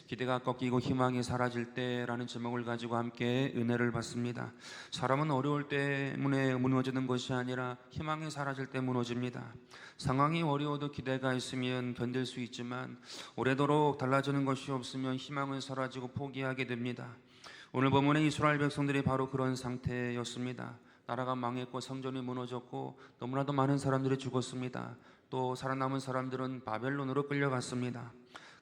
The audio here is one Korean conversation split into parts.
기대가 꺾이고 희망이 사라질 때라는 제목을 가지고 함께 은혜를 받습니다. 사람은 어려울 때문에 무너지는 것이 아니라 희망이 사라질 때 무너집니다. 상황이 어려워도 기대가 있으면 견딜 수 있지만 오래도록 달라지는 것이 없으면 희망은 사라지고 포기하게 됩니다. 오늘 본문의 이스라엘 백성들이 바로 그런 상태였습니다. 나라가 망했고 성전이 무너졌고 너무나도 많은 사람들이 죽었습니다. 또 살아남은 사람들은 바벨론으로 끌려갔습니다.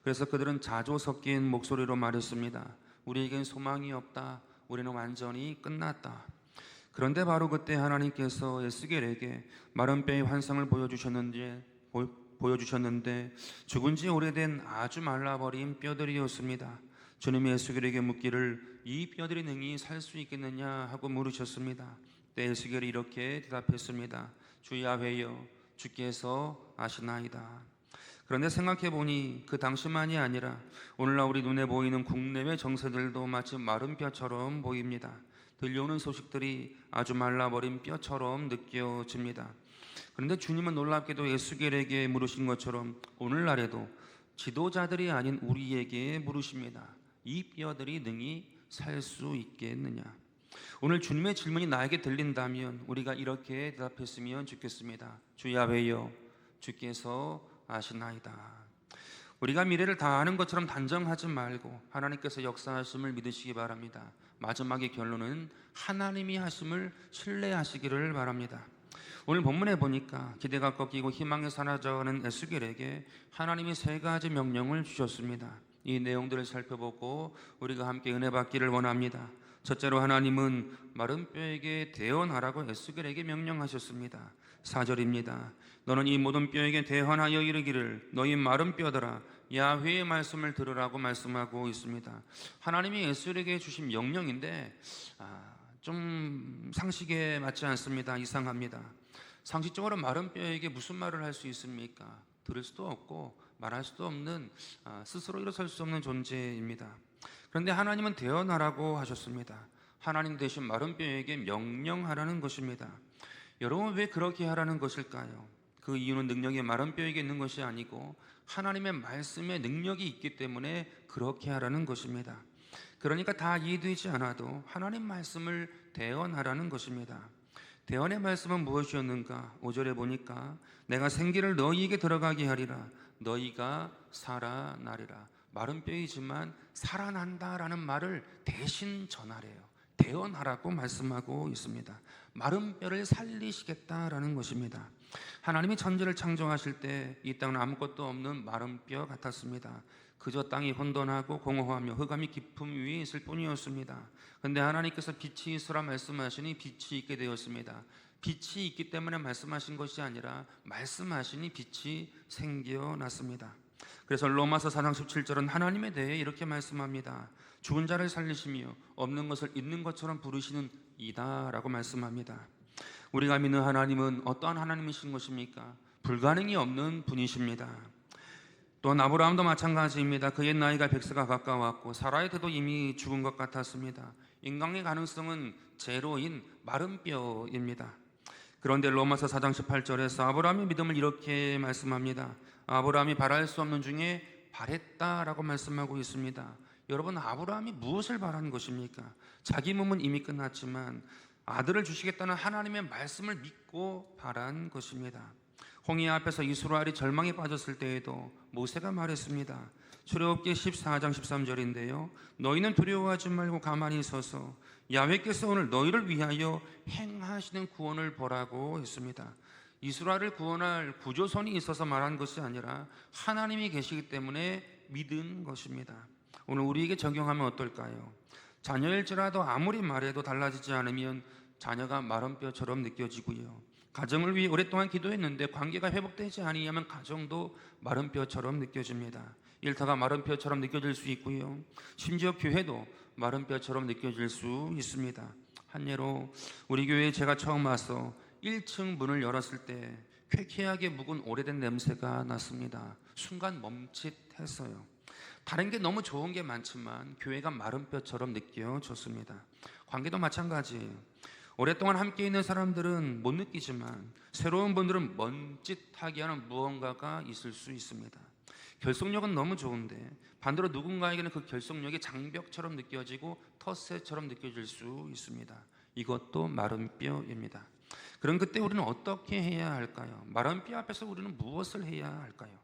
그래서 그들은 자조 섞인 목소리로 말했습니다. 우리에겐 소망이 없다. 우리는 완전히 끝났다. 그런데 바로 그때 하나님께서 에스겔에게 마른 뼈의 환상을 보여주셨는데 죽은 지 오래된 아주 말라버린 뼈들이었습니다. 주님이 에스겔에게 묻기를 이 뼈들이 능히 살 수 있겠느냐 하고 물으셨습니다. 때 에스겔이 이렇게 대답했습니다. 주 야훼여, 주께서 아시나이다. 그런데 생각해보니 그 당시만이 아니라 오늘날 우리 눈에 보이는 국내외 정세들도 마치 마른 뼈처럼 보입니다. 들려오는 소식들이 아주 말라버린 뼈처럼 느껴집니다. 그런데 주님은 놀랍게도 에스겔에게 물으신 것처럼 오늘날에도 지도자들이 아닌 우리에게 물으십니다. 이 뼈들이 능히 살 수 있겠느냐? 오늘 주님의 질문이 나에게 들린다면 우리가 이렇게 대답했으면 좋겠습니다. 주 야훼여, 주께서 아시나이다. 우리가 미래를 다 아는 것처럼 단정하지 말고 하나님께서 역사하심을 믿으시기 바랍니다. 마지막의 결론은 하나님이 하심을 신뢰하시기를 바랍니다. 오늘 본문에 보니까 기대가 꺾이고 희망이 사라져가는 에스겔에게 하나님이 세 가지 명령을 주셨습니다. 이 내용들을 살펴보고 우리가 함께 은혜 받기를 원합니다. 첫째로 하나님은 마른 뼈에게 대언하라고 에스겔에게 명령하셨습니다. 4절입니다. 너는 이 모든 뼈에게 대언하여 이르기를 너희 마른 뼈들아 야훼의 말씀을 들으라고 말씀하고 있습니다. 하나님이 에스겔에게 주신 명령인데 좀 상식에 맞지 않습니다. 이상합니다. 상식적으로 마른 뼈에게 무슨 말을 할 수 있습니까? 들을 수도 없고 말할 수도 없는 스스로 일어설 수 없는 존재입니다. 그런데 하나님은 대언하라고 하셨습니다. 하나님 대신 마른 뼈에게 명령하라는 것입니다. 여러분 왜 그렇게 하라는 것일까요? 그 이유는 능력이 마른 뼈에게 있는 것이 아니고 하나님의 말씀에 능력이 있기 때문에 그렇게 하라는 것입니다. 그러니까 다 이해되지 않아도 하나님 말씀을 대언하라는 것입니다. 대언의 말씀은 무엇이었는가? 5절에 보니까 내가 생기를 너희에게 들어가게 하리라. 너희가 살아나리라. 마른 뼈이지만 살아난다라는 말을 대신 전하래요. 대언하라고 말씀하고 있습니다. 마른 뼈를 살리시겠다라는 것입니다. 하나님이 천지를 창조하실 때 이 땅은 아무것도 없는 마른 뼈 같았습니다. 그저 땅이 혼돈하고 공허하며 흑암이 깊음 위에 있을 뿐이었습니다. 그런데 하나님께서 빛이 있으라 말씀하시니 빛이 있게 되었습니다. 빛이 있기 때문에 말씀하신 것이 아니라 말씀하시니 빛이 생겨났습니다. 그래서 로마서 4장 17절은 하나님에 대해 이렇게 말씀합니다. 죽은 자를 살리시며 없는 것을 있는 것처럼 부르시는 이다 라고 말씀합니다. 우리가 믿는 하나님은 어떠한 하나님이신 것입니까? 불가능이 없는 분이십니다. 또 아브라함도 마찬가지입니다. 그의 나이가 100세가 가까웠고 사라의 때도 이미 죽은 것 같았습니다. 인간의 가능성은 제로인 마른 뼈입니다. 그런데 로마서 4장 18절에서 아브라함의 믿음을 이렇게 말씀합니다. 아브라함이 바랄 수 없는 중에 바랬다라고 말씀하고 있습니다. 여러분 아브라함이 무엇을 바란 것입니까? 자기 몸은 이미 끝났지만 아들을 주시겠다는 하나님의 말씀을 믿고 바란 것입니다. 홍해 앞에서 이스라엘이 절망에 빠졌을 때에도 모세가 말했습니다. 출애굽기 14장 13절인데요. 너희는 두려워하지 말고 가만히 서서 야훼께서 오늘 너희를 위하여 행하시는 구원을 보라고 했습니다. 이스라엘을 구원할 구조선이 있어서 말한 것이 아니라 하나님이 계시기 때문에 믿은 것입니다. 오늘 우리에게 적용하면 어떨까요? 자녀일지라도 아무리 말해도 달라지지 않으면 자녀가 마른 뼈처럼 느껴지고요. 가정을 위해 오랫동안 기도했는데 관계가 회복되지 아니하면 가정도 마른 뼈처럼 느껴집니다. 일터가 마른 뼈처럼 느껴질 수 있고요. 심지어 교회도 마른 뼈처럼 느껴질 수 있습니다. 한 예로 우리 교회에 제가 처음 와서 1층 문을 열었을 때 쾌쾌하게 묵은 오래된 냄새가 났습니다. 순간 멈칫했어요. 다른 게 너무 좋은 게 많지만 교회가 마른 뼈처럼 느껴졌습니다. 관계도 마찬가지예요. 오랫동안 함께 있는 사람들은 못 느끼지만 새로운 분들은 멈칫하게 하는 무언가가 있을 수 있습니다. 결속력은 너무 좋은데 반대로 누군가에게는 그 결속력이 장벽처럼 느껴지고 텃새처럼 느껴질 수 있습니다. 이것도 마른 뼈입니다. 그럼 그때 우리는 어떻게 해야 할까요? 마른 뼈 앞에서 우리는 무엇을 해야 할까요?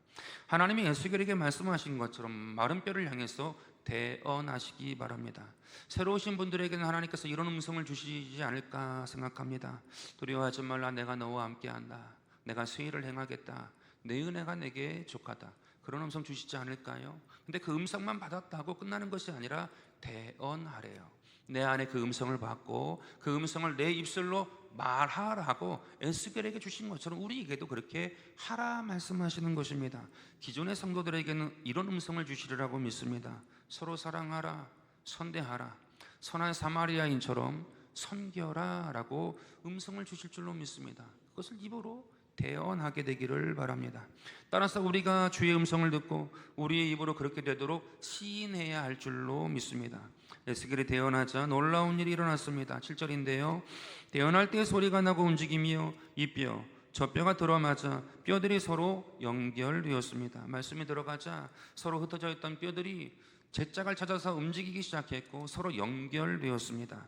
하나님이 에스겔에게 말씀하신 것처럼 마른 뼈를 향해서 대언하시기 바랍니다. 새로 오신 분들에게는 하나님께서 이런 음성을 주시지 않을까 생각합니다. 두려워하지 말라, 내가 너와 함께한다. 내가 수의를 행하겠다. 내 은혜가 내게 족하다. 그런 음성 주시지 않을까요? 근데 그 음성만 받았다고 끝나는 것이 아니라 대언하래요. 내 안에 그 음성을 받고 그 음성을 내 입술로 말하라고 에스겔에게 주신 것처럼 우리에게도 그렇게 하라 말씀하시는 것입니다. 기존의 성도들에게는 이런 음성을 주시리라고 믿습니다. 서로 사랑하라, 선대하라, 선한 사마리아인처럼 섬겨라 라고 음성을 주실 줄로 믿습니다. 그것을 입으로 대언하게 되기를 바랍니다. 따라서 우리가 주의 음성을 듣고 우리의 입으로 그렇게 되도록 시인해야 할 줄로 믿습니다. 에스겔이 대언하자 놀라운 일이 일어났습니다. 7절인데요, 대언할 때 소리가 나고 움직이며 이 뼈 저 뼈가 들어맞아 뼈들이 서로 연결되었습니다. 말씀이 들어가자 서로 흩어져 있던 뼈들이 제짝을 찾아서 움직이기 시작했고 서로 연결되었습니다.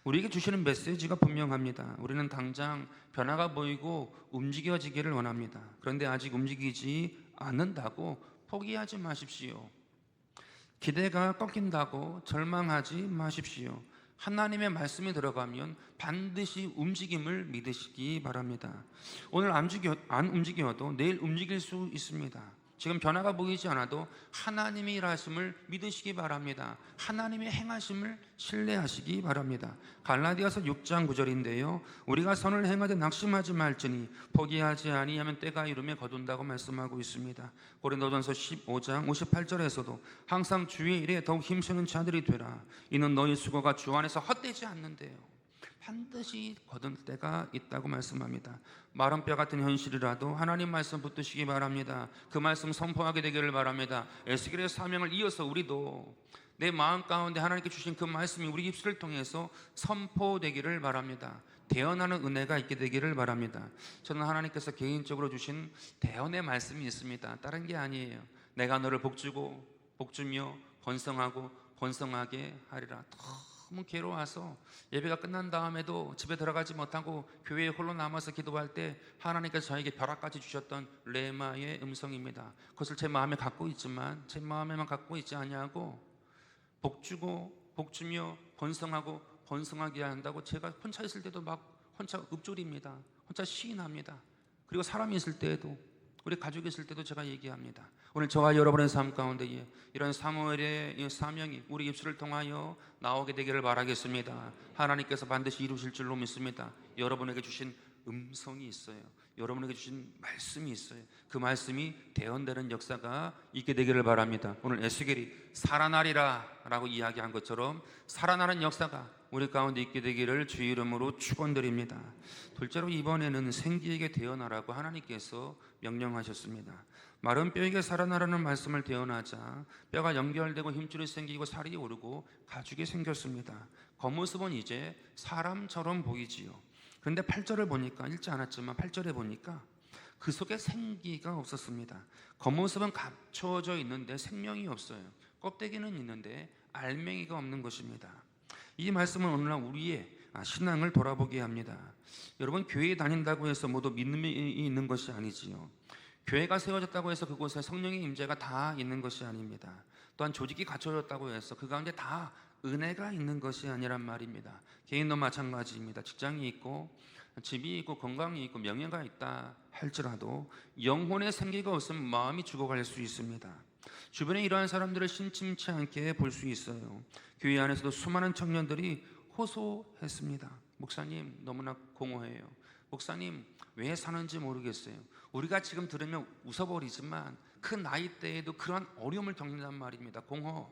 우리에게 주시는 메시지가 분명합니다. 우리는 당장 변화가 보이고 움직여지기를 원합니다. 그런데 아직 움직이지 않는다고 포기하지 마십시오. 기대가 꺾인다고 절망하지 마십시오. 하나님의 말씀이 들어가면 반드시 움직임을 믿으시기 바랍니다. 오늘 안 움직여도 내일 움직일 수 있습니다. 지금 변화가 보이지 않아도 하나님의 일하심을 믿으시기 바랍니다. 하나님의 행하심을 신뢰하시기 바랍니다. 갈라디아서 6장 9절인데요, 우리가 선을 행하되 낙심하지 말지니 포기하지 아니하면 때가 이르매 거둔다고 말씀하고 있습니다. 고린도전서 15장 58절에서도 항상 주의 일에 더욱 힘쓰는 자들이 되라. 이는 너희 수고가 주 안에서 헛되지 않는데요, 반드시 거둘 때가 있다고 말씀합니다. 마른 뼈 같은 현실이라도 하나님 말씀 붙드시기 바랍니다. 그 말씀 선포하게 되기를 바랍니다. 에스겔의 사명을 이어서 우리도 내 마음 가운데 하나님께 주신 그 말씀이 우리 입술을 통해서 선포되기를 바랍니다. 대언하는 은혜가 있게 되기를 바랍니다. 저는 하나님께서 개인적으로 주신 대언의 말씀이 있습니다. 다른 게 아니에요. 내가 너를 복주고 복주며 번성하고 번성하게 하리라. 너무 괴로워서 예배가 끝난 다음에도 집에 들어가지 못하고 교회에 홀로 남아서 기도할 때 하나님께서 저에게 벼락까지 주셨던 레마의 음성입니다. 그것을 제 마음에 갖고 있지만 제 마음에만 갖고 있지 아니하고 복주고 복주며 번성하고 번성하게 한다고 제가 혼자 있을 때도 막 혼자 읊조립니다. 혼자 시인합니다. 그리고 사람이 있을 때에도, 우리 가족이 있을 때도 제가 얘기합니다. 오늘 저와 여러분의 삶 가운데에 이런 사무엘의 사명이 우리 입술을 통하여 나오게 되기를 바라겠습니다. 하나님께서 반드시 이루실 줄로 믿습니다. 여러분에게 주신 음성이 있어요. 여러분에게 주신 말씀이 있어요. 그 말씀이 대언되는 역사가 있게 되기를 바랍니다. 오늘 에스겔이 살아나리라 라고 이야기한 것처럼 살아나는 역사가 우리 가운데 있게 되기를 주의 이름으로 축원드립니다. 둘째로 이번에는 생기에게 대언하라고 하나님께서 명령하셨습니다. 마른 뼈에게 살아나라는 말씀을 대언하자 뼈가 연결되고 힘줄이 생기고 살이 오르고 가죽이 생겼습니다. 겉모습은 이제 사람처럼 보이지요. 그런데 8절을 보니까, 읽지 않았지만 8절에 보니까 그 속에 생기가 없었습니다. 겉모습은 갖춰져 있는데 생명이 없어요. 껍데기는 있는데 알맹이가 없는 것입니다. 이 말씀은 오늘날 우리의 신앙을 돌아보게 합니다. 여러분, 교회에 다닌다고 해서 모두 믿음이 있는 것이 아니지요. 교회가 세워졌다고 해서 그곳에 성령의 임재가 다 있는 것이 아닙니다. 또한 조직이 갖춰졌다고 해서 그 가운데 다 은혜가 있는 것이 아니란 말입니다. 개인도 마찬가지입니다. 직장이 있고 집이 있고 건강이 있고 명예가 있다 할지라도 영혼의 생기가 없으면 마음이 죽어갈 수 있습니다. 주변에 이러한 사람들을 심심치 않게 볼 수 있어요. 교회 안에서도 수많은 청년들이 호소했습니다. 목사님, 너무나 공허해요. 목사님, 왜 사는지 모르겠어요. 우리가 지금 들으면 웃어버리지만 그 나이대에도 그러한 어려움을 겪는단 말입니다. 공허.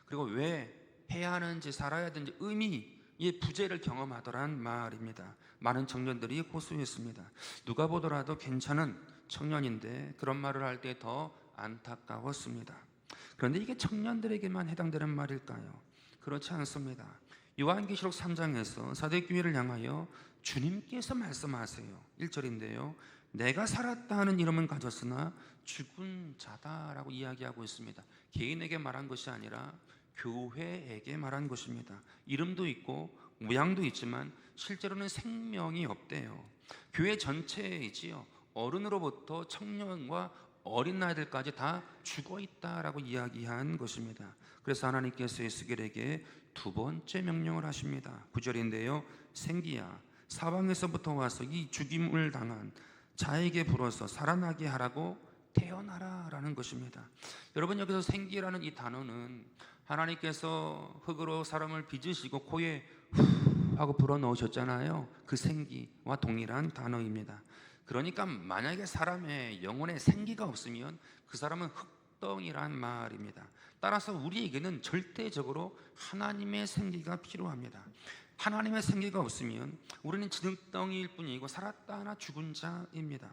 그리고 왜 해야 하는지 살아야 되는지 의미의 부재를 경험하더란 말입니다. 많은 청년들이 호소했습니다. 누가 보더라도 괜찮은 청년인데 그런 말을 할 때 더 안타까웠습니다. 그런데 이게 청년들에게만 해당되는 말일까요? 그렇지 않습니다. 요한계시록 3장에서 사대교회를 향하여 주님께서 말씀하세요. 1절인데요, 내가 살았다는 이름은 가졌으나 죽은 자다라고 이야기하고 있습니다. 개인에게 말한 것이 아니라 교회에게 말한 것입니다. 이름도 있고 모양도 있지만 실제로는 생명이 없대요. 교회 전체이지요. 어른으로부터 청년과 어린 아이들까지 다 죽어 있다라고 이야기한 것입니다. 그래서 하나님께서 에스겔에게 두 번째 명령을 하십니다. 9절인데요. 생기야, 사방에서부터 와서 이 죽임을 당한 자에게 불어서 살아나게 하라고 태어나라 라는 것입니다. 여러분, 여기서 생기라는 이 단어는 하나님께서 흙으로 사람을 빚으시고 코에 후 하고 불어넣으셨잖아요. 그 생기와 동일한 단어입니다. 그러니까 만약에 사람의 영혼에 생기가 없으면 그 사람은 흙덩이란 말입니다. 따라서 우리에게는 절대적으로 하나님의 생기가 필요합니다. 하나님의 생기가 없으면 우리는 진흙덩이일 뿐이고 살았다 하나 죽은 자입니다.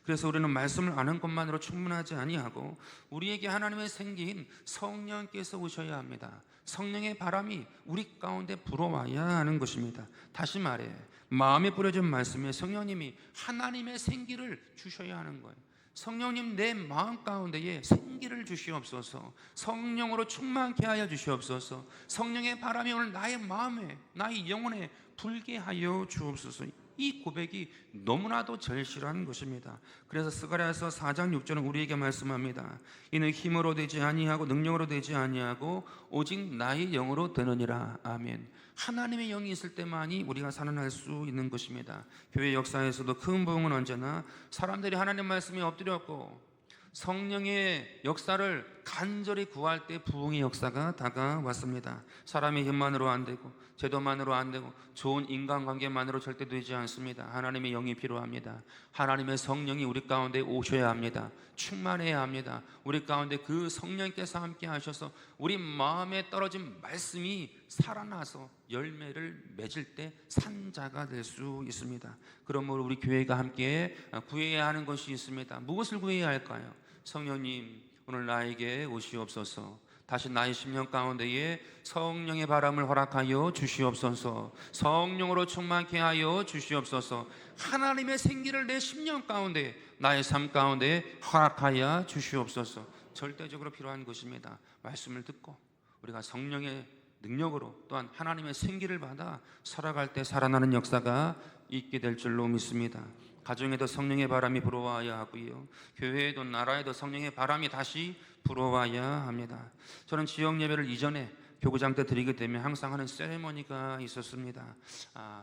그래서 우리는 말씀을 아는 것만으로 충분하지 아니하고 우리에게 하나님의 생기인 성령께서 오셔야 합니다. 성령의 바람이 우리 가운데 불어와야 하는 것입니다. 다시 말해, 마음에 뿌려진 말씀에 성령님이 하나님의 생기를 주셔야 하는 거예요. 성령님, 내 마음 가운데에 생기를 주시옵소서. 성령으로 충만케 하여 주시옵소서. 성령의 바람이 오늘 나의 마음에, 나의 영혼에 불게 하여 주옵소서. 이 고백이 너무나도 절실한 것입니다. 그래서 스가랴서 4장 6절은 우리에게 말씀합니다. 이는 힘으로 되지 아니하고 능력으로 되지 아니하고 오직 나의 영으로 되느니라. 아멘. 하나님의 영이 있을 때만이 우리가 살아날 수 있는 것입니다. 교회 역사에서도 큰 부흥은 언제나 사람들이 하나님 말씀에 엎드렸고 성령의 역사를 간절히 구할 때 부흥의 역사가 다가왔습니다. 사람의 힘만으로 안 되고 제도만으로 안 되고 좋은 인간관계만으로 절대 되지 않습니다. 하나님의 영이 필요합니다. 하나님의 성령이 우리 가운데 오셔야 합니다. 충만해야 합니다. 우리 가운데 그 성령께서 함께 하셔서 우리 마음에 떨어진 말씀이 살아나서 열매를 맺을 때 산자가 될 수 있습니다. 그러므로 우리 교회가 함께 구해야 하는 것이 있습니다. 무엇을 구해야 할까요? 성령님, 오늘 나에게 오시옵소서. 다시 나의 심령 가운데에 성령의 바람을 허락하여 주시옵소서. 성령으로 충만케 하여 주시옵소서. 하나님의 생기를 내 심령 가운데, 나의 삶 가운데 허락하여 주시옵소서. 절대적으로 필요한 것입니다. 말씀을 듣고 우리가 성령의 능력으로 또한 하나님의 생기를 받아 살아갈 때 살아나는 역사가 있게 될 줄로 믿습니다. 가정에도 성령의 바람이 불어와야 하고요, 교회에도 나라에도 성령의 바람이 다시 불어와야 합니다. 저는 지역 예배를 이전에 교구장 때 드리기 때문에 항상 하는 세레머니가 있었습니다.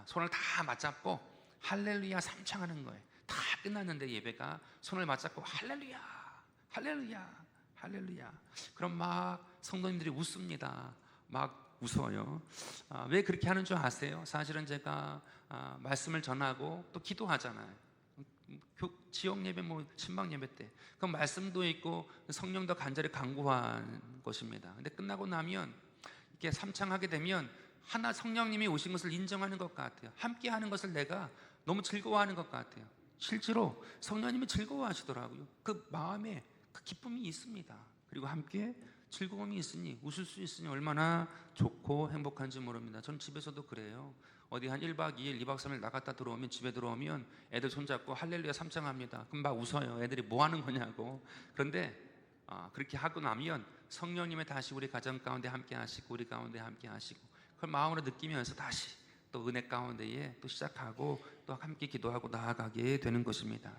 손을 다 맞잡고 할렐루야 삼창하는 거예요. 다 끝났는데 예배가 손을 맞잡고 할렐루야 할렐루야 할렐루야. 그럼 막 성도님들이 웃습니다. 막 웃어요. 왜 그렇게 하는 줄 아세요? 사실은 제가 말씀을 전하고 또 기도하잖아요. 지역 예배, 신방 예배 때 그 말씀도 있고 성령도 간절히 간구한 것입니다. 근데 끝나고 나면 이렇게 삼창하게 되면 하나 성령님이 오신 것을 인정하는 것 같아요. 함께 하는 것을 내가 너무 즐거워하는 것 같아요. 실제로 성령님이 즐거워하시더라고요. 그 마음에 그 기쁨이 있습니다. 그리고 함께 즐거움이 있으니, 웃을 수 있으니 얼마나 좋고 행복한지 모릅니다. 저는 집에서도 그래요. 어디 한 1박 2일, 2박 3일 나갔다 들어오면, 집에 들어오면 애들 손잡고 할렐루야 삼창합니다. 그럼 막 웃어요. 애들이 뭐 하는 거냐고. 그런데 그렇게 하고 나면 성령님의 다시 우리 가정 가운데 함께 하시고 우리 가운데 함께 하시고 그걸 마음으로 느끼면서 다시 또 은혜 가운데에 또 시작하고 또 함께 기도하고 나아가게 되는 것입니다.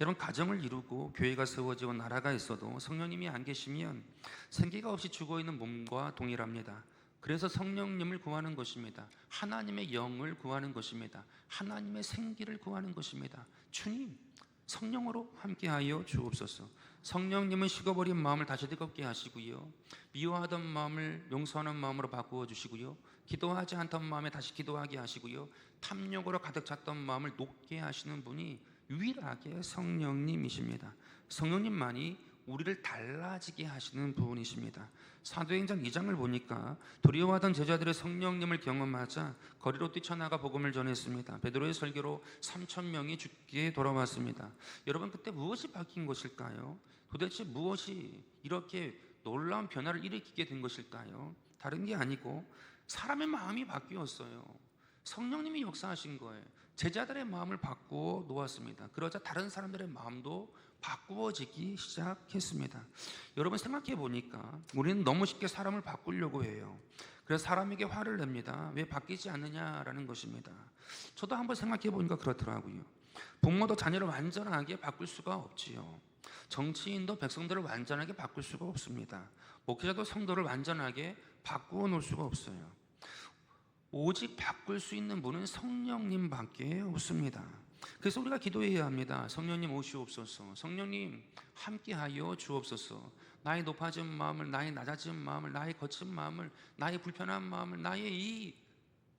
여러분, 가정을 이루고 교회가 세워지고 나라가 있어도 성령님이 안 계시면 생기가 없이 죽어있는 몸과 동일합니다. 그래서 성령님을 구하는 것입니다. 하나님의 영을 구하는 것입니다. 하나님의 생기를 구하는 것입니다. 주님, 성령으로 함께하여 주옵소서. 성령님은 식어버린 마음을 다시 뜨겁게 하시고요, 미워하던 마음을 용서하는 마음으로 바꾸어 주시고요, 기도하지 않던 마음에 다시 기도하게 하시고요, 탐욕으로 가득 찼던 마음을 녹게 하시는 분이 유일하게 성령님이십니다. 성령님만이 우리를 달라지게 하시는 분이십니다. 사도행전 2장을 보니까 두려워하던 제자들의 성령님을 경험하자 거리로 뛰쳐나가 복음을 전했습니다. 베드로의 설교로 3,000명이 죽게 돌아왔습니다. 여러분, 그때 무엇이 바뀐 것일까요? 도대체 무엇이 이렇게 놀라운 변화를 일으키게 된 것일까요? 다른 게 아니고 사람의 마음이 바뀌었어요. 성령님이 역사하신 거예요. 제자들의 마음을 바꾸어 놓았습니다. 그러자 다른 사람들의 마음도 바꾸어지기 시작했습니다. 여러분 생각해 보니까 우리는 너무 쉽게 사람을 바꾸려고 해요. 그래서 사람에게 화를 냅니다. 왜 바뀌지 않느냐라는 것입니다. 저도 한번 생각해 보니까 그렇더라고요. 부모도 자녀를 완전하게 바꿀 수가 없지요. 정치인도 백성들을 완전하게 바꿀 수가 없습니다. 목회자도 성도를 완전하게 바꾸어 놓을 수가 없어요. 오직 바꿀 수 있는 분은 성령님밖에 없습니다. 그래서 우리가 기도해야 합니다. 성령님 오시옵소서. 성령님 함께하여 주옵소서. 나의 높아진 마음을, 나의 낮아진 마음을, 나의 거친 마음을, 나의 불편한 마음을, 나의 이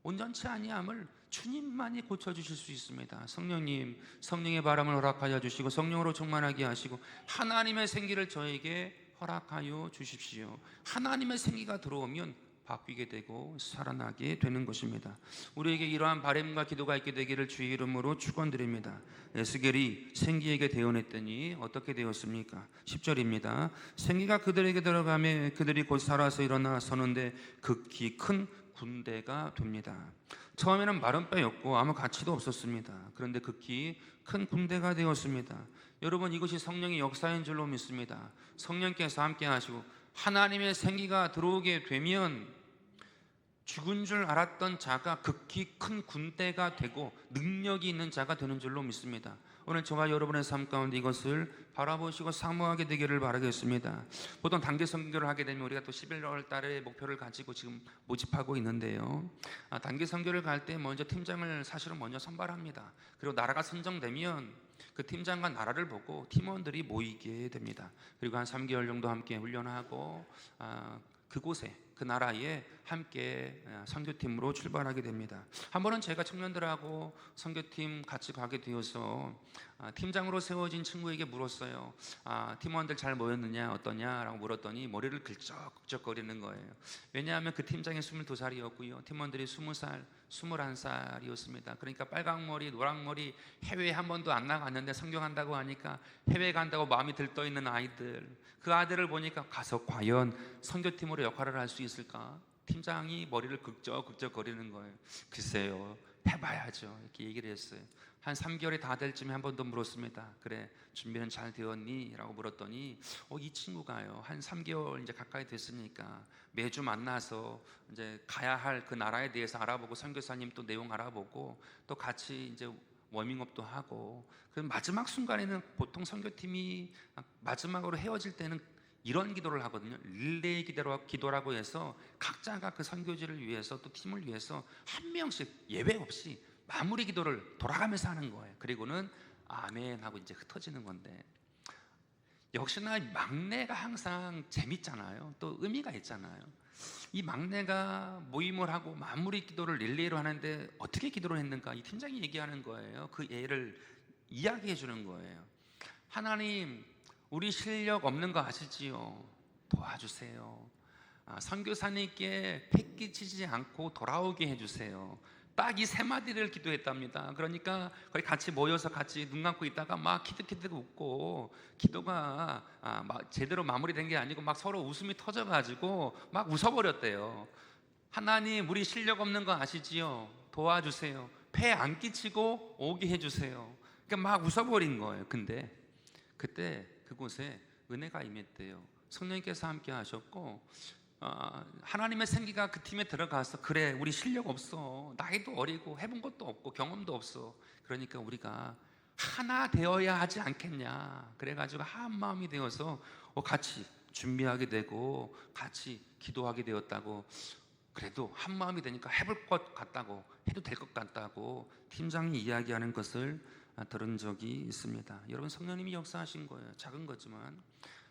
온전치 아니함을 주님만이 고쳐주실 수 있습니다. 성령님, 성령의 바람을 허락하여 주시고 성령으로 충만하게 하시고 하나님의 생기를 저에게 허락하여 주십시오. 하나님의 생기가 들어오면 바뀌게 되고 살아나게 되는 것입니다. 우리에게 이러한 바람과 기도가 있게 되기를 주의 이름으로 축원드립니다. 에스겔이 생기에게 대언했더니 어떻게 되었습니까? 10절입니다. 생기가 그들에게 들어가매 그들이 곧 살아서 일어나 서는데 극히 큰 군대가 됩니다. 처음에는 마른 뼈였고 아무 가치도 없었습니다. 그런데 극히 큰 군대가 되었습니다. 여러분, 이것이 성령의 역사인 줄로 믿습니다. 성령께서 함께 하시고 하나님의 생기가 들어오게 되면 죽은 줄 알았던 자가 극히 큰 군대가 되고 능력이 있는 자가 되는 줄로 믿습니다. 오늘 저와 여러분의 삶 가운데 이것을 바라보시고 사모하게 되기를 바라겠습니다. 보통 단기 선교를 하게 되면 우리가 또 11월 달에 목표를 가지고 지금 모집하고 있는데요. 단기 선교를 갈 때 먼저 팀장을 사실은 먼저 선발합니다. 그리고 나라가 선정되면 그 팀장과 나라를 보고 팀원들이 모이게 됩니다. 그리고 한 3개월 정도 함께 훈련하고 그곳에 그 나라에 함께 선교팀으로 출발하게 됩니다. 한 번은 제가 청년들하고 선교팀 같이 가게 되어서 팀장으로 세워진 친구에게 물었어요. 팀원들 잘 모였느냐 어떠냐라고 물었더니 머리를 긁적긁적거리는 거예요. 왜냐하면 그 팀장이 22살이었고요 팀원들이 20살, 21살이었습니다. 그러니까 빨강머리, 노랑머리, 해외에 한 번도 안 나갔는데 선교한다고 하니까 해외 간다고 마음이 들떠있는 아이들, 그 아들을 보니까 가서 과연 선교팀으로 역할을 할 수 있을까? 팀장이 머리를 긁적긁적거리는 거예요. 글쎄요, 해봐야죠 이렇게 얘기를 했어요. 한 3개월이 다 될 쯤에 한 번 더 물었습니다. 그래, 준비는 잘 되었니? 라고 물었더니 이 친구가요 한 3개월 이제 가까이 됐으니까 매주 만나서 이제 가야 할 그 나라에 대해서 알아보고 선교사님 또 내용 알아보고 또 같이 이제 워밍업도 하고, 그 마지막 순간에는 보통 선교팀이 마지막으로 헤어질 때는 이런 기도를 하거든요. 릴레이 기도라고 해서 각자가 그 선교지를 위해서 또 팀을 위해서 한 명씩 예외 없이 마무리 기도를 돌아가면서 하는 거예요. 그리고는 아멘 하고 이제 흩어지는 건데, 역시나 막내가 항상 재밌잖아요. 또 의미가 있잖아요. 이 막내가 모임을 하고 마무리 기도를 릴레이로 하는데 어떻게 기도를 했는가, 이 팀장이 얘기하는 거예요. 그 예를 이야기해 주는 거예요. 하나님, 우리 실력 없는 거 아시지요? 도와주세요. 선교사님께 패 끼치지 않고 돌아오게 해주세요. 딱 이 세 마디를 기도했답니다. 그러니까 거기 같이 모여서 같이 눈 감고 있다가 막 키득키득 웃고, 기도가 제대로 마무리된 게 아니고 막 서로 웃음이 터져가지고 막 웃어버렸대요. 하나님, 우리 실력 없는 거 아시지요? 도와주세요. 패 안 끼치고 오게 해주세요. 그러니까 막 웃어버린 거예요. 근데 그때 그곳에 은혜가 임했대요. 성령께서 함께 하셨고, 하나님의 생기가 그 팀에 들어가서, 그래, 우리 실력 없어, 나이도 어리고 해본 것도 없고 경험도 없어, 그러니까 우리가 하나 되어야 하지 않겠냐, 그래가지고 한 마음이 되어서 같이 준비하게 되고 같이 기도하게 되었다고. 그래도 한 마음이 되니까 해볼 것 같다고, 해도 될 것 같다고 팀장이 이야기하는 것을 들은 적이 있습니다. 여러분, 성령님이 역사하신 거예요. 작은 거지만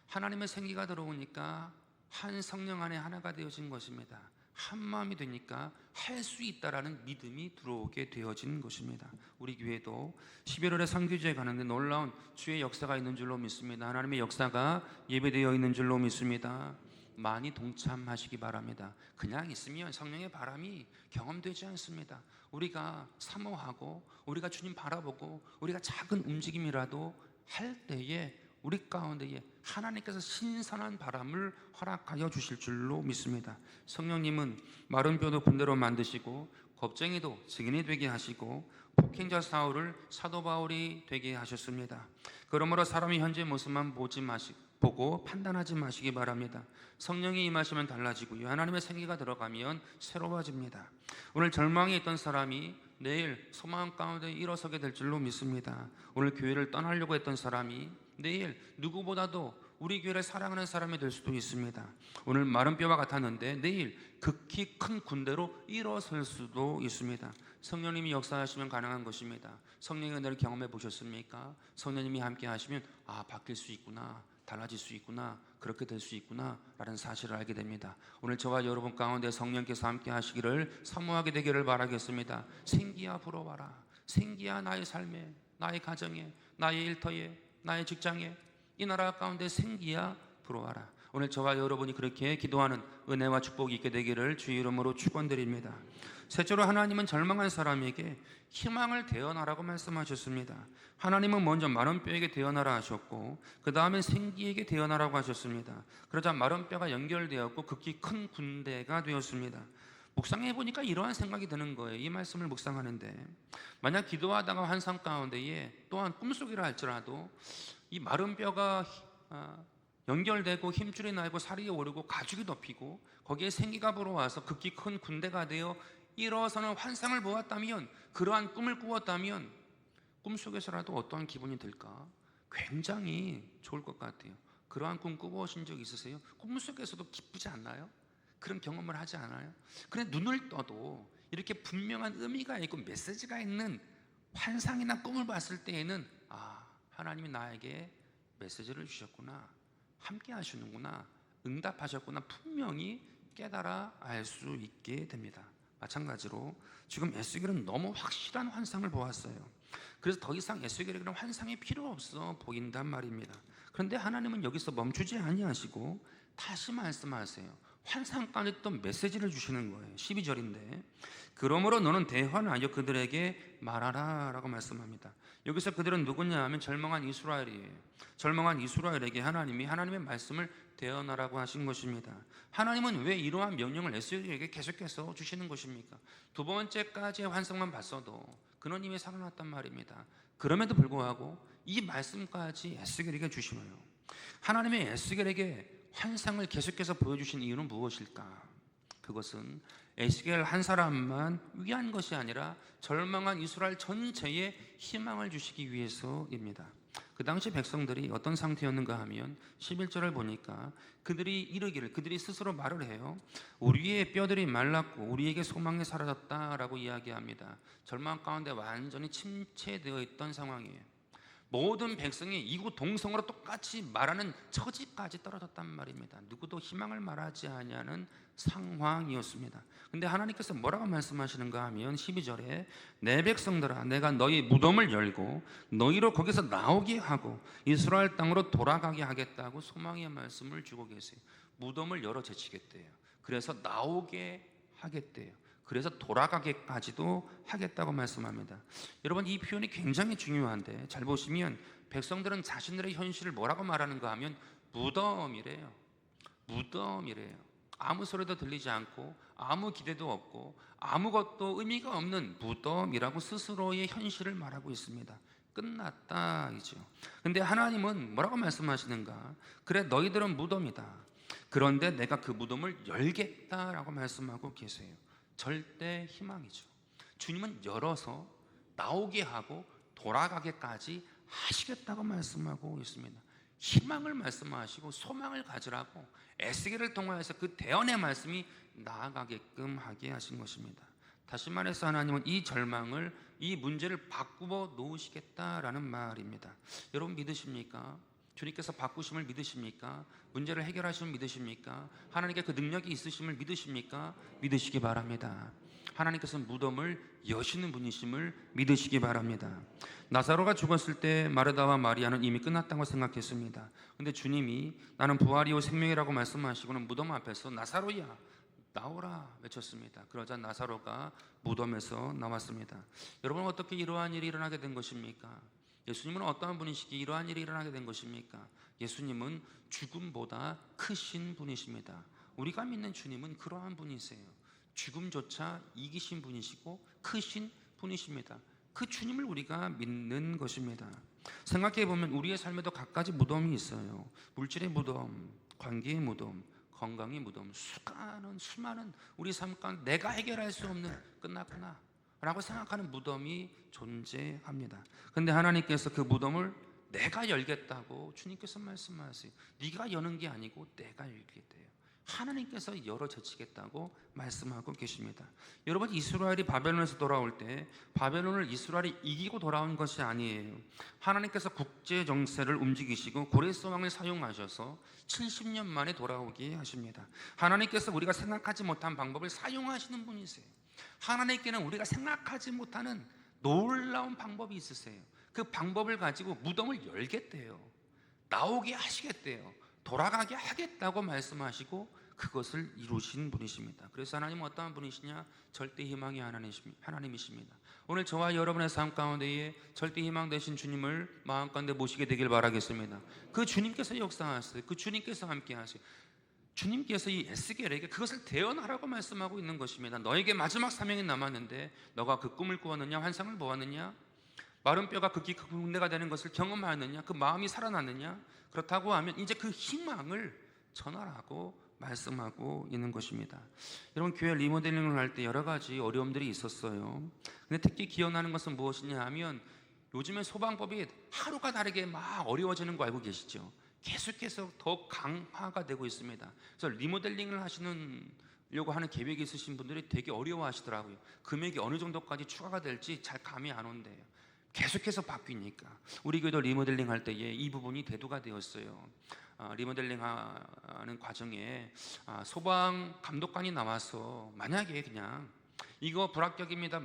하나님의 생기가 들어오니까 한 성령 안에 하나가 되어진 것입니다. 한 마음이 되니까 할 수 있다라는 믿음이 들어오게 되어진 것입니다. 우리 교회도 11월에 선교지에 가는데 놀라운 주의 역사가 있는 줄로 믿습니다. 하나님의 역사가 예배되어 있는 줄로 믿습니다. 많이 동참하시기 바랍니다. 그냥 있으면 성령의 바람이 경험되지 않습니다. 우리가 사모하고 우리가 주님 바라보고 우리가 작은 움직임이라도 할 때에 우리 가운데에 하나님께서 신선한 바람을 허락하여 주실 줄로 믿습니다. 성령님은 마른 뼈도 군대로 만드시고 겁쟁이도 증인이 되게 하시고 폭행자 사울을 사도 바울이 되게 하셨습니다. 그러므로 사람이 현재 모습만 보고 판단하지 마시기 바랍니다. 성령이 임하시면 달라지고요, 하나님의 생기가 들어가면 새로워집니다. 오늘 절망에 있던 사람이 내일 소망 가운데 일어서게 될 줄로 믿습니다. 오늘 교회를 떠나려고 했던 사람이 내일 누구보다도 우리 교회를 사랑하는 사람이 될 수도 있습니다. 오늘 마른 뼈와 같았는데 내일 극히 큰 군대로 일어설 수도 있습니다. 성령님이 역사하시면 가능한 것입니다. 성령의 은혜를 경험해 보셨습니까? 성령님이 함께 하시면 바뀔 수 있구나, 달라질 수 있구나, 그렇게 될 수 있구나 라는 사실을 알게 됩니다. 오늘 저와 여러분 가운데 성령께서 함께 하시기를 사모하게 되기를 바라겠습니다. 생기야 불어와라. 생기야 나의 삶에, 나의 가정에, 나의 일터에, 나의 직장에, 이 나라 가운데 생기야 불어와라. 오늘 저와 여러분이 그렇게 기도하는 은혜와 축복이 있게 되기를 주의 이름으로 축원드립니다. 셋째로, 하나님은 절망한 사람에게 희망을 대언하라고 말씀하셨습니다. 하나님은 먼저 마른 뼈에게 대언하라 하셨고 그 다음에 생기에게 대언하라고 하셨습니다. 그러자 마른 뼈가 연결되었고 극히 큰 군대가 되었습니다. 묵상해 보니까 이러한 생각이 드는 거예요. 이 말씀을 묵상하는데, 만약 기도하다가 환상 가운데에 또한 꿈속이라 할지라도 이 마른 뼈가 연결되고 힘줄이 나고 살이 오르고 가죽이 덮이고 거기에 생기가 불어와서 극히 큰 군대가 되어 일어서는 환상을 보았다면, 그러한 꿈을 꾸었다면 꿈속에서라도 어떠한 기분이 들까? 굉장히 좋을 것 같아요. 그러한 꿈 꾸보신 적 있으세요? 꿈속에서도 기쁘지 않나요? 그런 경험을 하지 않아요? 그런데 눈을 떠도 이렇게 분명한 의미가 있고 메시지가 있는 환상이나 꿈을 봤을 때에는 하나님이 나에게 메시지를 주셨구나, 함께 하시는구나, 응답하셨구나, 분명히 깨달아 알 수 있게 됩니다. 마찬가지로 지금 에스겔은 너무 확실한 환상을 보았어요. 그래서 더 이상 에스겔에게는 환상이 필요 없어 보인단 말입니다. 그런데 하나님은 여기서 멈추지 아니하시고 다시 말씀하세요. 환상 가운데 또 메시지를 주시는 거예요. 12절인데 그러므로 너는 대언하여 그들에게 말하라 라고 말씀합니다. 여기서 그들은 누구냐 하면 절망한 이스라엘이에요. 절망한 이스라엘에게 하나님이 하나님의 말씀을 대언하라고 하신 것입니다. 하나님은 왜 이러한 명령을 에스겔에게 계속해서 주시는 것입니까? 두 번째까지의 환상만 봤어도 그는 이미 살아났단 말입니다. 그럼에도 불구하고 이 말씀까지 에스겔에게 주시나요? 하나님의 에스겔에게 환상을 계속해서 보여주신 이유는 무엇일까? 그것은 에스겔 한 사람만 위한 것이 아니라 절망한 이스라엘 전체에 희망을 주시기 위해서입니다. 그 당시 백성들이 어떤 상태였는가 하면 11절을 보니까 그들이 스스로 말을 해요. 우리의 뼈들이 말랐고 우리에게 소망이 사라졌다라고 이야기합니다. 절망 가운데 완전히 침체되어 있던 상황이에요. 모든 백성이 이구동성으로 똑같이 말하는 처지까지 떨어졌단 말입니다. 누구도 희망을 말하지 아니하는 상황이었습니다. 근데 하나님께서 뭐라고 말씀하시는가 하면 12절에 내 백성들아 내가 너희 무덤을 열고 너희로 거기서 나오게 하고 이스라엘 땅으로 돌아가게 하겠다고 소망의 말씀을 주고 계세요. 무덤을 열어 제치겠대요. 그래서 나오게 하겠대요. 그래서 돌아가게까지도 하겠다고 말씀합니다. 여러분, 이 표현이 굉장히 중요한데 잘 보시면 백성들은 자신들의 현실을 뭐라고 말하는가 하면 무덤이래요. 무덤이래요. 아무 소리도 들리지 않고 아무 기대도 없고 아무것도 의미가 없는 무덤이라고 스스로의 현실을 말하고 있습니다. 끝났다 이죠. 근데 하나님은 뭐라고 말씀하시는가? 그래 너희들은 무덤이다. 그런데 내가 그 무덤을 열겠다라고 말씀하고 계세요. 절대 희망이죠. 주님은 열어서 나오게 하고 돌아가게까지 하시겠다고 말씀하고 있습니다. 희망을 말씀하시고 소망을 가지라고 에스겔을 통하여서 그 대언의 말씀이 나아가게끔 하게 하신 것입니다. 다시 말해서 하나님은 이 절망을, 이 문제를 바꾸어 놓으시겠다라는 말입니다. 여러분 믿으십니까? 주님께서 바꾸심을 믿으십니까? 문제를 해결하심을 믿으십니까? 하나님께 그 능력이 있으심을 믿으십니까? 믿으시기 바랍니다. 하나님께서 무덤을 여시는 분이심을 믿으시기 바랍니다. 나사로가 죽었을 때 마르다와 마리아는 이미 끝났다고 생각했습니다. 근데 주님이 나는 부활이요 생명이라고 말씀하시고는 무덤 앞에서 나사로야 나오라 외쳤습니다. 그러자 나사로가 무덤에서 나왔습니다. 여러분 어떻게 이러한 일이 일어나게 된 것입니까? 예수님은 어떠한 분이시기에 이러한 일이 일어나게 된 것입니까? 예수님은 죽음보다 크신 분이십니다. 우리가 믿는 주님은 그러한 분이세요. 죽음조차 이기신 분이시고 크신 분이십니다. 그 주님을 우리가 믿는 것입니다. 생각해보면 우리의 삶에도 갖가지 무덤이 있어요. 물질의 무덤, 관계의 무덤, 건강의 무덤, 수많은 우리 삶 가운데 내가 해결할 수 없는, 끝났구나 라고 생각하는 무덤이 존재합니다. 그런데 하나님께서 그 무덤을 내가 열겠다고 주님께서 말씀하세요. 네가 여는 게 아니고 내가 열겠대요. 하나님께서 열어 제치겠다고 말씀하고 계십니다. 여러분, 이스라엘이 바벨론에서 돌아올 때 바벨론을 이스라엘이 이기고 돌아온 것이 아니에요. 하나님께서 국제 정세를 움직이시고 고레스 왕을 사용하셔서 70년 만에 돌아오게 하십니다. 하나님께서 우리가 생각하지 못한 방법을 사용하시는 분이세요. 하나님께는 우리가 생각하지 못하는 놀라운 방법이 있으세요. 그 방법을 가지고 무덤을 열겠대요. 나오게 하시겠대요. 돌아가게 하겠다고 말씀하시고 그것을 이루신 분이십니다. 그래서 하나님은 어떠한 분이시냐? 절대 희망의 하나님이십니다. 오늘 저와 여러분의 삶 가운데에 절대 희망 되신 주님을 마음 가운데 모시게 되길 바라겠습니다. 그 주님께서 역사하세요. 그 주님께서 함께 하세요. 주님께서 이 에스겔에게 그것을 대언하라고 말씀하고 있는 것입니다. 너에게 마지막 사명이 남았는데 너가 그 꿈을 꾸었느냐? 환상을 보았느냐? 마른 뼈가 극히 군대가 되는 것을 경험하였느냐? 그 마음이 살아났느냐? 그렇다고 하면 이제 그 희망을 전하라고 말씀하고 있는 것입니다. 여러분, 교회 리모델링을 할 때 여러 가지 어려움들이 있었어요. 근데 특히 기억나는 것은 무엇이냐 하면 요즘에 소방법이 하루가 다르게 막 어려워지는 거 알고 계시죠? 계속해서 더 강화가 되고 있습니다. 그래서 리모델링을 하시려고 하는 계획이 있으신 분들이 되게 어려워하시더라고요. 금액이 어느 정도까지 추가가 될지 잘 감이 안 온대요. 계속해서 바뀌니까. 우리 교회도 리모델링 할 때에 이 부분이 대두가 되었어요. 리모델링 하는 과정에 소방 감독관이 나와서 만약에 그냥 이거 불합격입니다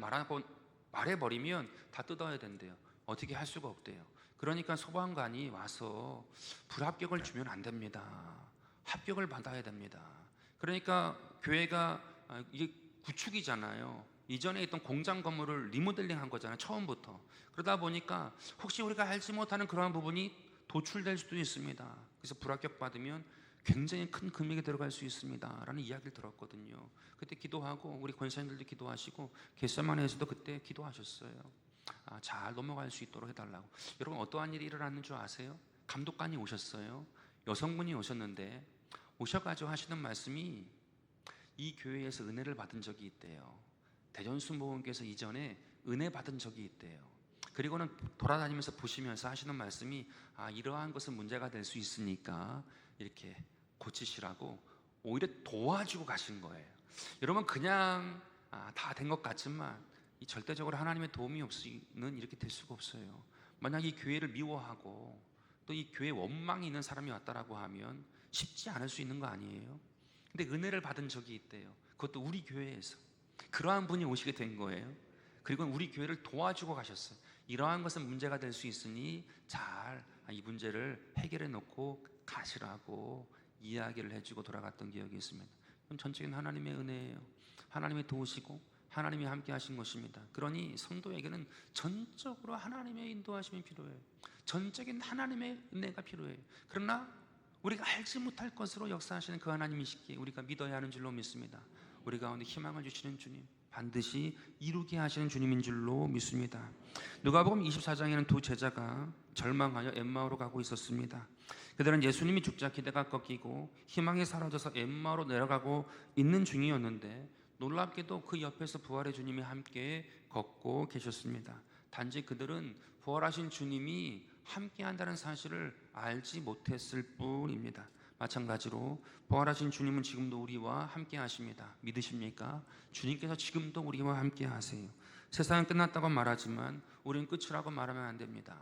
말해버리면 다 뜯어야 된대요. 어떻게 할 수가 없대요. 그러니까 소방관이 와서 불합격을 주면 안 됩니다. 합격을 받아야 됩니다. 그러니까 교회가 이게 구축이잖아요. 이전에 있던 공장 건물을 리모델링 한 거잖아요. 처음부터. 그러다 보니까 혹시 우리가 알지 못하는 그러한 부분이 도출될 수도 있습니다. 그래서 불합격 받으면 굉장히 큰 금액이 들어갈 수 있습니다 라는 이야기를 들었거든요. 그때 기도하고 우리 권사님들도 기도하시고 겟세마네에서도 그때 기도하셨어요. 잘 넘어갈 수 있도록 해달라고. 여러분, 어떠한 일이 일어났는 줄 아세요? 감독관이 오셨어요. 여성분이 오셨는데 오셔가지고 하시는 말씀이 이 교회에서 은혜를 받은 적이 있대요. 대전순복음교회에서 이전에 은혜 받은 적이 있대요. 그리고는 돌아다니면서 보시면서 하시는 말씀이 이러한 것은 문제가 될 수 있으니까 이렇게 고치시라고 오히려 도와주고 가신 거예요. 여러분, 그냥 다 된 것 같지만 이 절대적으로 하나님의 도움이 없이는 이렇게 될 수가 없어요. 만약 이 교회를 미워하고 또 이 교회에 원망이 있는 사람이 왔다라고 하면 쉽지 않을 수 있는 거 아니에요? 근데 은혜를 받은 적이 있대요. 그것도 우리 교회에서 그러한 분이 오시게 된 거예요. 그리고 우리 교회를 도와주고 가셨어요. 이러한 것은 문제가 될 수 있으니 잘 이 문제를 해결해 놓고 가시라고 이야기를 해주고 돌아갔던 기억이 있습니다. 그럼 전적인 하나님의 은혜예요. 하나님이 도우시고 하나님이 함께 하신 것입니다. 그러니 성도에게는 전적으로 하나님의 인도하심이 필요해요. 전적인 하나님의 은혜가 필요해요. 그러나 우리가 알지 못할 것으로 역사하시는 그 하나님이시기에 우리가 믿어야 하는 줄로 믿습니다. 우리 가운데 희망을 주시는 주님, 반드시 이루게 하시는 주님인 줄로 믿습니다. 누가복음 24장에는 두 제자가 절망하여 엠마오로 가고 있었습니다. 그들은 예수님이 죽자 기대가 꺾이고 희망이 사라져서 엠마오로 내려가고 있는 중이었는데 놀랍게도 그 옆에서 부활의 주님이 함께 걷고 계셨습니다. 단지 그들은 부활하신 주님이 함께 한다는 사실을 알지 못했을 뿐입니다. 마찬가지로 부활하신 주님은 지금도 우리와 함께 하십니다. 믿으십니까? 주님께서 지금도 우리와 함께 하세요. 세상은 끝났다고 말하지만 우리는 끝이라고 말하면 안 됩니다.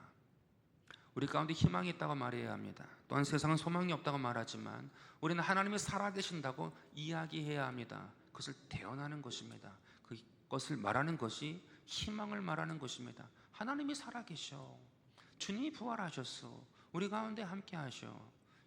우리 가운데 희망이 있다고 말해야 합니다. 또한 세상은 소망이 없다고 말하지만 우리는 하나님이 살아계신다고 이야기해야 합니다. 그것을 대언하는 것입니다. 그것을 말하는 것이 희망을 말하는 것입니다. 하나님이 살아계셔. 주님이 부활하셨어. 우리 가운데 함께 하셔.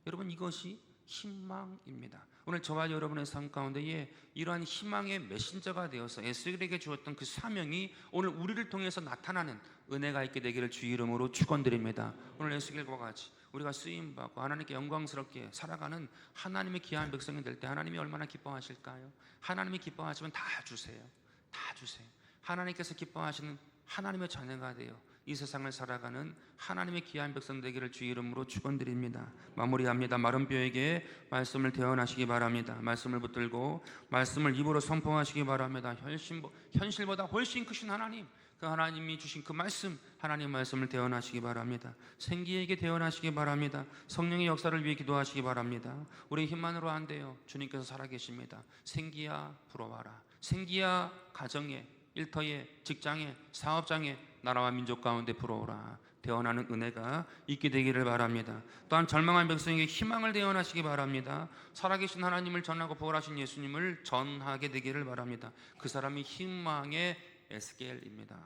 여러분, 이것이 희망입니다. 오늘 저와 여러분의 삶 가운데에 이러한 희망의 메신저가 되어서 에스겔에게 주었던 그 사명이 오늘 우리를 통해서 나타나는 은혜가 있게 되기를 주의 이름으로 축원드립니다. 오늘 에스겔과 같이 우리가 쓰임받고 하나님께 영광스럽게 살아가는 하나님의 귀한 백성이 될 때 하나님이 얼마나 기뻐하실까요? 하나님이 기뻐하시면 다 주세요. 다 주세요. 하나님께서 기뻐하시는 하나님의 자녀가 되어 이 세상을 살아가는 하나님의 귀한 백성 되기를 주 이름으로 축원드립니다. 마무리합니다. 마른 뼈에게 말씀을 대언하시기 바랍니다. 말씀을 붙들고 말씀을 입으로 선포하시기 바랍니다. 현실보다 훨씬 크신 하나님, 그 하나님이 주신 그 말씀, 하나님 말씀을 대언하시기 바랍니다. 생기에게 대언하시기 바랍니다. 성령의 역사를 위해 기도하시기 바랍니다. 우리 힘만으로 안 돼요. 주님께서 살아계십니다. 생기야 불어와라. 생기야 가정에, 일터에, 직장에, 사업장에, 나라와 민족 가운데 불어오라. 대언하는 은혜가 있게 되기를 바랍니다. 또한 절망한 백성에게 희망을 대언하시기 바랍니다. 살아계신 하나님을 전하고 부활하신 예수님을 전하게 되기를 바랍니다. 그 사람이 희망의 에스겔입니다.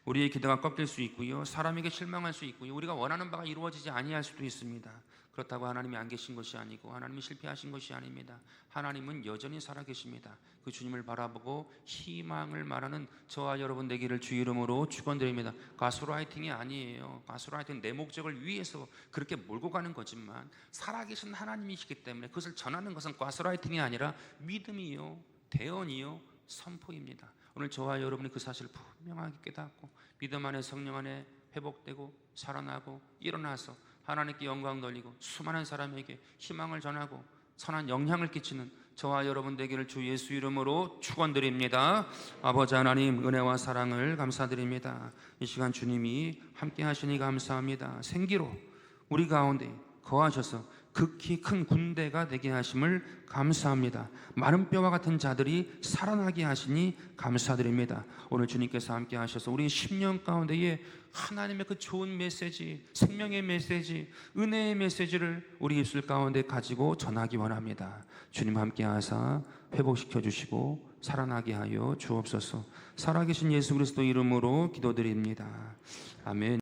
우리의 기도가 꺾일 수 있고요, 사람에게 실망할 수 있고요, 우리가 원하는 바가 이루어지지 아니할 수도 있습니다. 그렇다고 하나님이 안 계신 것이 아니고 하나님이 실패하신 것이 아닙니다. 하나님은 여전히 살아계십니다. 그 주님을 바라보고 희망을 말하는 저와 여러분 되기를 주 이름으로 축원드립니다. 가스라이팅이 아니에요. 가스라이팅 내 목적을 위해서 그렇게 몰고 가는 거지만 살아계신 하나님이시기 때문에 그것을 전하는 것은 가스라이팅이 아니라 믿음이요, 대언이요, 선포입니다. 오늘 저와 여러분이 그 사실을 분명하게 깨닫고 믿음 안에, 성령 안에 회복되고 살아나고 일어나서 하나님께 영광 돌리고 수많은 사람에게 희망을 전하고 선한 영향을 끼치는 저와 여러분 되기를 주 예수 이름으로 축원드립니다. 아버지 하나님, 은혜와 사랑을 감사드립니다. 이 시간 주님이 함께 하시니 감사합니다. 생기로 우리 가운데 거하셔서 극히 큰 군대가 되게 하심을 감사합니다. 마른 뼈와 같은 자들이 살아나게 하시니 감사드립니다. 오늘 주님께서 함께 하셔서 우리 10년 가운데에 하나님의 그 좋은 메시지, 생명의 메시지, 은혜의 메시지를 우리 입술 가운데 가지고 전하기 원합니다. 주님 함께 하사 회복시켜 주시고 살아나게 하여 주옵소서. 살아계신 예수 그리스도 이름으로 기도드립니다. 아멘.